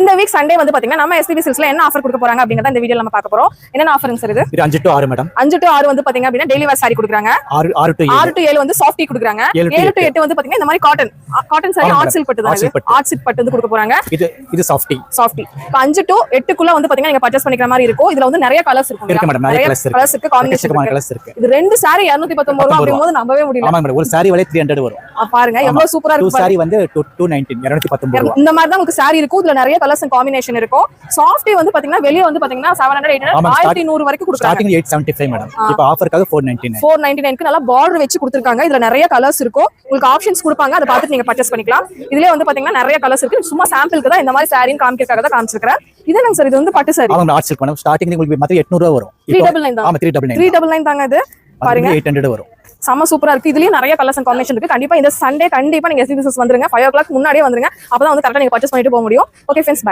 இந்த week Sunday வந்து பாத்தீங்கன்னா நம்ம எஸ்பிபி சில்க்ஸ்ல என்ன ஆஃபர் கொடுக்க போறாங்க அப்படிங்கறத இந்த வீடியோல நம்ம பார்க்க போறோம். என்ன ஆஃபர்ங்க சார் இது? 5 to 6 மேடம். 5 to 6 வந்து பாத்தீங்க அப்படினா டெய்லி வேர் saree கொடுக்குறாங்க. 6 to 7 வந்து சாஃப்ட் டீ கொடுக்குறாங்க. 7 to 8 வந்து பாத்தீங்கன்னா இந்த மாதிரி காட்டன் saree ஆர்ட் சில்க் பட்டு தான் இது. ஆர்ட் சில்க் பட்டு வந்து கொடுக்க போறாங்க. இது சாஃப்ட் டீ. 5 to 8 குள்ள வந்து பாத்தீங்கன்னா நீங்க பர்ச்சேஸ் பண்ணிக்கிற மாதிரி இருக்கும். இதுல வந்து நிறைய கலர்ஸ் இருக்கும். இருக்கு மேடம், நிறைய கலர்ஸ் இருக்கு. காம்பினேஷன் இருக்கு. இது ரெண்டு saree 219 ரூபாய் அப்படிங்கும்போது நம்பவே முடியல. ஆமா மேடம், ஒரு saree விலை 300 வரும். பாருங்க எவ்வளவு சூப்பரா இருக்கு. saree வந்து 219 219 ரூபாய். இந்த மாதிரி தான் உங்களுக்கு saree இருக்கும். இதுல நிறைய கலர்ஸ் அண்ட் காம்பினேஷன் இருக்கும். சாஃப்ட் வந்து பாத்தீங்கன்னா வெளிய வந்து பாத்தீங்கன்னா 700 800 1100 வரைக்கும் கொடுக்குறாங்க. Starting 875 madam. இப்போ ஆஃபர்க்காக 499 க்கு நல்லா பார்டர் வெச்சு கொடுத்திருக்காங்க. இதுல நிறைய கலர்ஸ் இருக்கும். உங்களுக்கு ஆப்ஷன்ஸ் கொடுப்பாங்க. அத பார்த்துட்டு நீங்க பர்ச்சேஸ் பண்ணிக்கலாம். இதுலயே வந்து பாத்தீங்கன்னா நிறைய கலர்ஸ் இருக்கு. சும்மா சாம்பிளுக்கு தான் இந்த மாதிரி saree காமிக்கிறதுக்காக தான் காமிச்சிருக்கேன். இது என்னங்க சார்? இது வந்து பட்டு saree. ஆமா, ஆர்ட் சில்க் மேடம். ஸ்டார்டிங் உங்களுக்கு மத்த 800 ரூபாய் வரும். 399 தான். ஆமா, 399 399 தாங்க இது. பாருங்க 800 வரும். செம சூப்பரா இருக்கு. இதுலயே நிறைய கலர்ஸ் அண்ட் காம்பினேஷன் இருக்கு. கண்டிப்பா இந்த சண்டே கண்டிப்பா நீங்க எஸ்பிபி சில்க்ஸ் வந்துருங்க. 5 o'clock முன்னாடியே வந்துருங்க. அப்பதான் வந்து கரெக்ட்டா நீங்க பர்ச்சேஸ் பண்ணிட்டு போக முடியும். Okay friends, by.